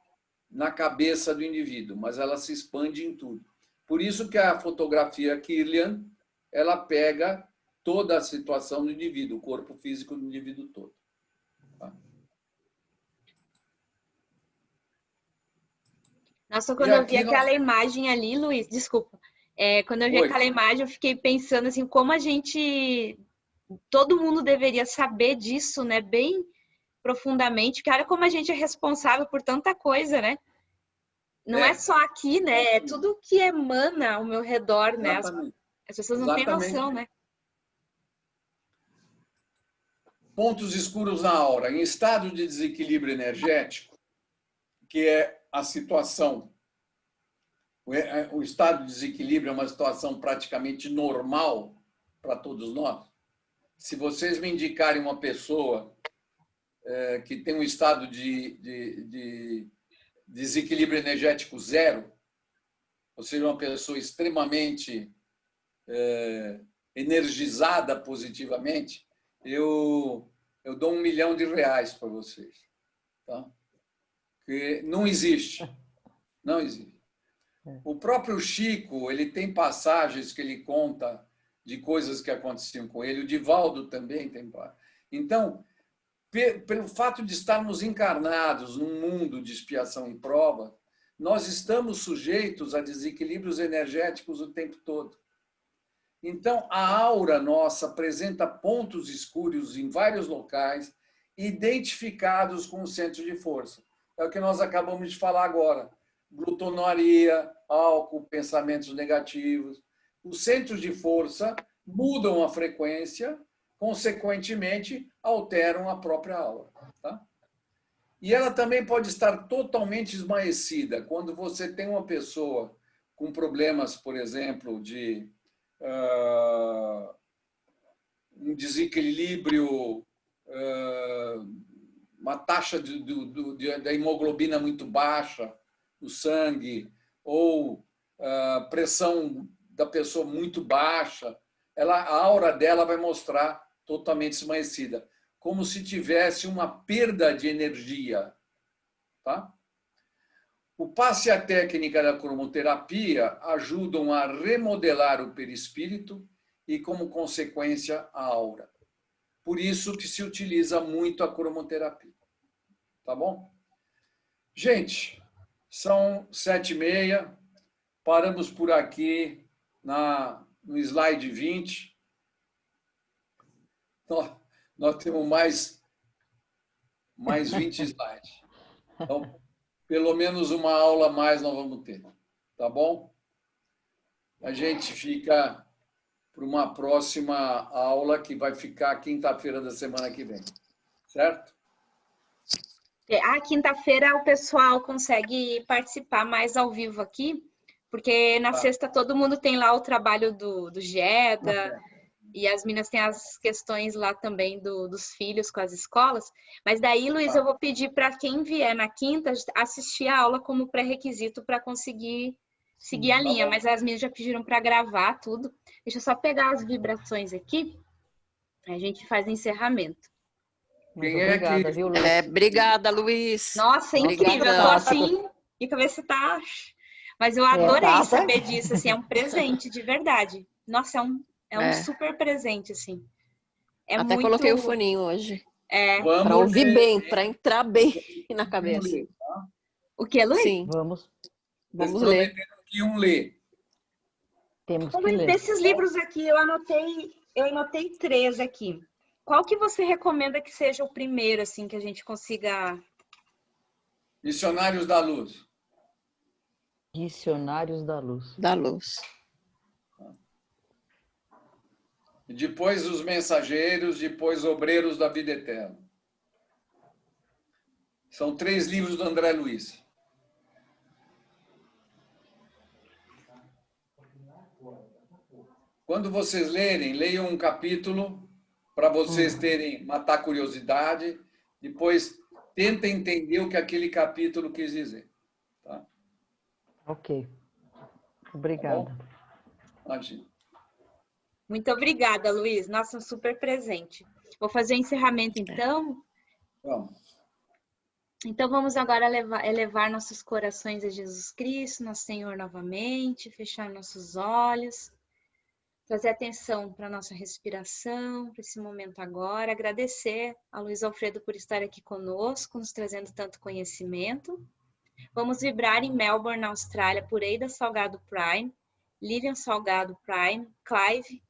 na cabeça do indivíduo, mas ela se expande em tudo. Por isso que a fotografia Kirlian, ela pega toda a situação do indivíduo, o corpo físico do indivíduo todo. Tá? Nossa, quando eu vi aquela imagem ali, Luiz, desculpa. Quando eu vi aquela imagem, eu fiquei pensando assim, como a gente... Todo mundo deveria saber disso, né? Bem profundamente. Porque olha como a gente é responsável por tanta coisa, né? Não é só aqui, né? É tudo que emana ao meu redor, né? As pessoas não têm noção, né? Pontos escuros na aura. Em estado de desequilíbrio energético, que é a situação, o estado de desequilíbrio é uma situação praticamente normal para todos nós. Se vocês me indicarem uma pessoa que tem um estado de desequilíbrio energético zero, ou seja, uma pessoa extremamente energizada positivamente, eu dou R$1 milhão para vocês. Tá? Que não existe. Não existe. O próprio Chico, ele tem passagens que ele conta de coisas que aconteciam com ele. O Divaldo também tem. Então, pelo fato de estarmos encarnados num mundo de expiação e prova, nós estamos sujeitos a desequilíbrios energéticos o tempo todo. Então, a aura nossa apresenta pontos escuros em vários locais, identificados com o centro de força. É o que nós acabamos de falar agora. Glutonaria, álcool, pensamentos negativos. Os centros de força mudam a frequência, consequentemente, alteram a própria aura. Tá? E ela também pode estar totalmente esmaecida. Quando você tem uma pessoa com problemas, por exemplo, de um desequilíbrio, uma taxa da hemoglobina muito baixa no sangue, ou pressão da pessoa muito baixa, a aura dela vai mostrar totalmente esmaecida, como se tivesse uma perda de energia. Tá? O passe e a técnica da cromoterapia ajudam a remodelar o perispírito e, como consequência, a aura. Por isso que se utiliza muito a cromoterapia. Tá bom? Gente, são 7h30. Paramos por aqui no slide 20. Nós temos mais 20 slides. Então, pelo menos uma aula a mais nós vamos ter. Tá bom? A gente fica para uma próxima aula que vai ficar quinta-feira da semana que vem. Certo? Quinta-feira o pessoal consegue participar mais ao vivo aqui, porque na sexta todo mundo tem lá o trabalho do Geda, e as meninas têm as questões lá também dos filhos com as escolas. Mas daí, Luiz, eu vou pedir para quem vier na quinta assistir a aula como pré-requisito para conseguir seguir a linha. Mas as meninas já pediram para gravar tudo. Deixa eu só pegar as vibrações aqui, a gente faz o encerramento. Muito obrigada, viu, Luiz? Obrigada, Luiz. Nossa, incrível. Eu tô assim, e cabeça tá... Mas eu adorei saber disso, assim, é um presente, de verdade. Nossa, é um super presente, assim. Até muito... coloquei o foninho hoje. Para ouvir bem, para entrar bem na cabeça. Ler, tá? O que, Luiz? Sim. Vamos ler. Que ler. Temos que ler. Desses livros aqui, eu anotei 3 aqui. Qual que você recomenda que seja o primeiro, assim, que a gente consiga... Missionários da Luz. Dicionários da Luz. Da Luz. depois os mensageiros, depois obreiros da vida eterna. São 3 livros do André Luiz. Quando vocês lerem, leiam um capítulo para vocês matar a curiosidade, depois tentem entender o que aquele capítulo quis dizer. Tá? Ok. Obrigada. Tá bom? Imagina. Muito obrigada, Luiz. Nossa, super presente. Vou fazer o encerramento, então. Vamos. Então, vamos agora elevar nossos corações a Jesus Cristo, nosso Senhor, novamente, fechar nossos olhos, trazer atenção para a nossa respiração, para esse momento agora, agradecer a Luiz Alfredo por estar aqui conosco, nos trazendo tanto conhecimento. Vamos vibrar em Melbourne, na Austrália, por Eida Salgado Prime, Lilian Salgado Prime, Clive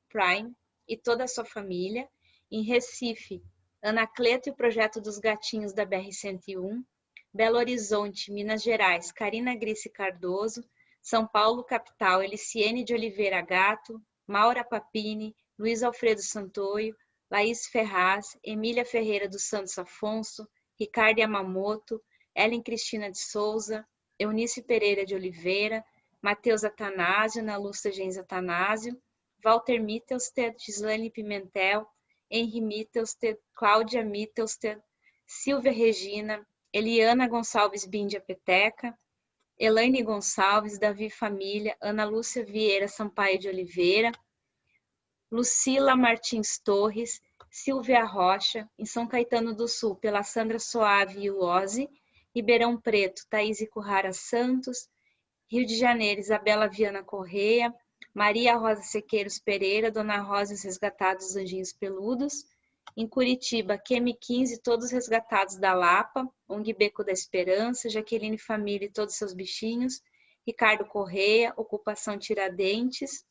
Prime e toda a sua família. Em Recife, Anacleto e o Projeto dos Gatinhos da BR-101, Belo Horizonte, Minas Gerais, Karina Grice Cardoso, São Paulo, capital, Eliciene de Oliveira Gato, Maura Papini, Luiz Alfredo Santoio, Laís Ferraz, Emília Ferreira dos Santos Afonso, Ricardo Yamamoto, Ellen Cristina de Souza, Eunice Pereira de Oliveira, Matheus Atanásio, Ana Lúcia Gens Atanásio, Walter Mittelsted, Gislaine Pimentel, Henri Mittelsted, Cláudia Mittelsted, Silvia Regina, Eliana Gonçalves Bindia Peteca, Elaine Gonçalves, Davi Família, Ana Lúcia Vieira Sampaio de Oliveira, Lucila Martins Torres, Silvia Rocha, em São Caetano do Sul, pela Sandra Soave e Uose, Ribeirão Preto, Thaís Currara Santos, Rio de Janeiro, Isabela Viana Correia, Maria Rosa Sequeiros Pereira, Dona Rosa e os Resgatados dos Anjinhos Peludos. Em Curitiba, Kemi 15, todos resgatados da Lapa, ONG Beco da Esperança, Jaqueline Família e todos seus bichinhos, Ricardo Correia, Ocupação Tiradentes,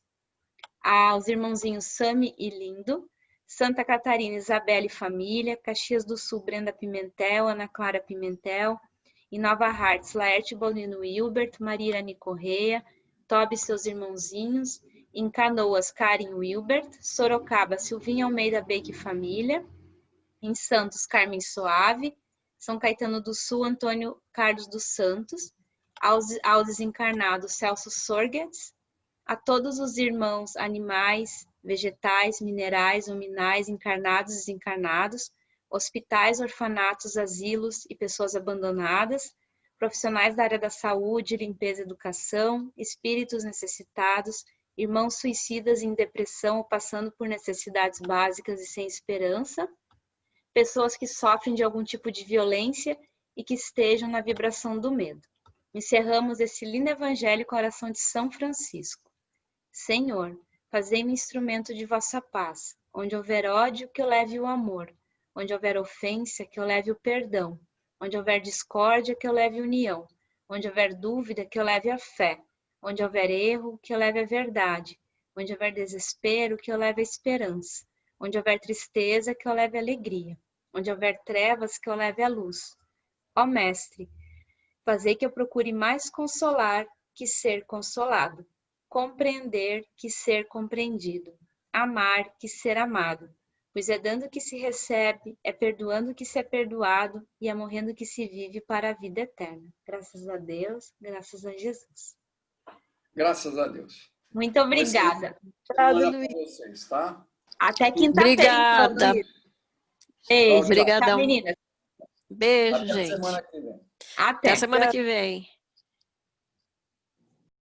aos irmãozinhos Sami e Lindo, Santa Catarina, Isabela e Família, Caxias do Sul, Brenda Pimentel, Ana Clara Pimentel, em Nova Hartz, Laerte Bonino Wilbert, Maria Irani Correia, Toby e seus irmãozinhos, em Canoas, Karen Wilbert, Sorocaba, Silvinha Almeida Beck e Família, em Santos, Carmen Soave, São Caetano do Sul, Antônio Carlos dos Santos, aos desencarnados Celso Sorgetz, a todos os irmãos animais, vegetais, minerais, hominais, encarnados e desencarnados, hospitais, orfanatos, asilos e pessoas abandonadas, profissionais da área da saúde, limpeza e educação, espíritos necessitados, irmãos suicidas em depressão ou passando por necessidades básicas e sem esperança, pessoas que sofrem de algum tipo de violência e que estejam na vibração do medo. Encerramos esse lindo evangelho com a oração de São Francisco. Senhor, fazei-me instrumento de vossa paz. Onde houver ódio, que eu leve o amor. Onde houver ofensa, que eu leve o perdão. Onde houver discórdia, que eu leve união. Onde houver dúvida, que eu leve a fé. Onde houver erro, que eu leve a verdade. Onde houver desespero, que eu leve a esperança. Onde houver tristeza, que eu leve a alegria. Onde houver trevas, que eu leve a luz. Ó Mestre, fazei que eu procure mais consolar que ser consolado. Compreender que ser compreendido. Amar que ser amado. Pois é dando que se recebe, é perdoando que se é perdoado e é morrendo que se vive para a vida eterna. Graças a Deus, graças a Jesus. Graças a Deus. Muito obrigada. Obrigada, Luiz. Vocês, tá? Até quinta-feira, então, Obrigada. Luiz. Beijo. Obrigadão. Tchau, meninas. Beijo, Até a gente. semana que vem. Até Até. a semana que vem.